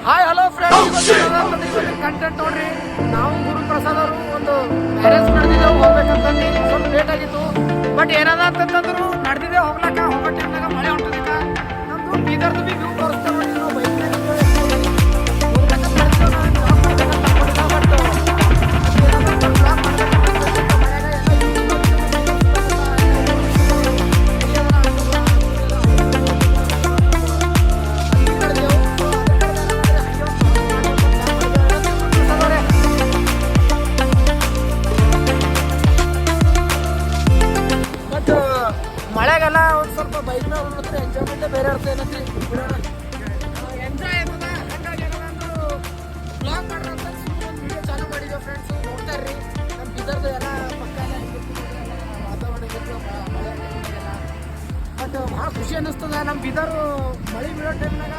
Hi hello friends, content ನೋಡ್ರಿ. ನಾವು ಗುರುಪ್ರಸಾದ್ ಅವರು ಒಂದು ಮ್ಯಾರೇಜ್ ನಡೆದಿದ್ದೆವು, ಹೋಗ್ಬೇಕಂತಂದು ಸ್ವಲ್ಪ ಲೇಟ್ ಆಗಿತ್ತು. ಬಟ್ ಏನದ ಅಂತಂತಂದ್ರು ನಡೆದಿದೆ ಹೋಗ್ಲಕ್ಕ. ಹೋಗೋ ಟೈಮ್ನಾಗ ಮಳೆ ಹೊಂಟದಕ್ಕ. ನಮ್ದು ಬೀದರ್ದು ಬಿ ವ್ಯೂ ತೋರಿಸ್ತೇವೆ ನೋಡಿ. ನಾವು ಬೈಕ್ನಾಗ ಮಳೆಗೆಲ್ಲ ಒಂದು ಸ್ವಲ್ಪ ಬೈಕ್ ಮೇಲೆ ಹೋದ್ರೆ ಎಂಜಾಯ್ಮೆಂಟೇ ಬೇರೆ ಇರ್ತದೆ. ಏನಂತ ಎಂಜಾಯ್ ಇರ್ತದೆ. ಹಂಗಾಗಿ ಏನಂದ್ರು ಬ್ಲಾಗ್ ಮಾಡ್ರಂತ ಒಂದು ವಿಡಿಯೋ ಚಾಲು ಮಾಡಿದ್ವಿ ಫ್ರೆಂಡ್ಸ್. ನೋಡ್ತಾ ಇರ್ರಿ. ನಮ್ಮ ಬೀದರ್ದು ಎಲ್ಲ ಪಕ್ಕ ವಾತಾವರಣ ಇತ್ತು, ಮಳೆ ಎಲ್ಲ. ಬಟ್ ಭಾಳ ಖುಷಿ ಅನ್ನಿಸ್ತದೆ. ನಮ್ಮ ಬೀದರು ಮಳೆ ಬೀಳೋ ಟೈಮ್ನಾಗ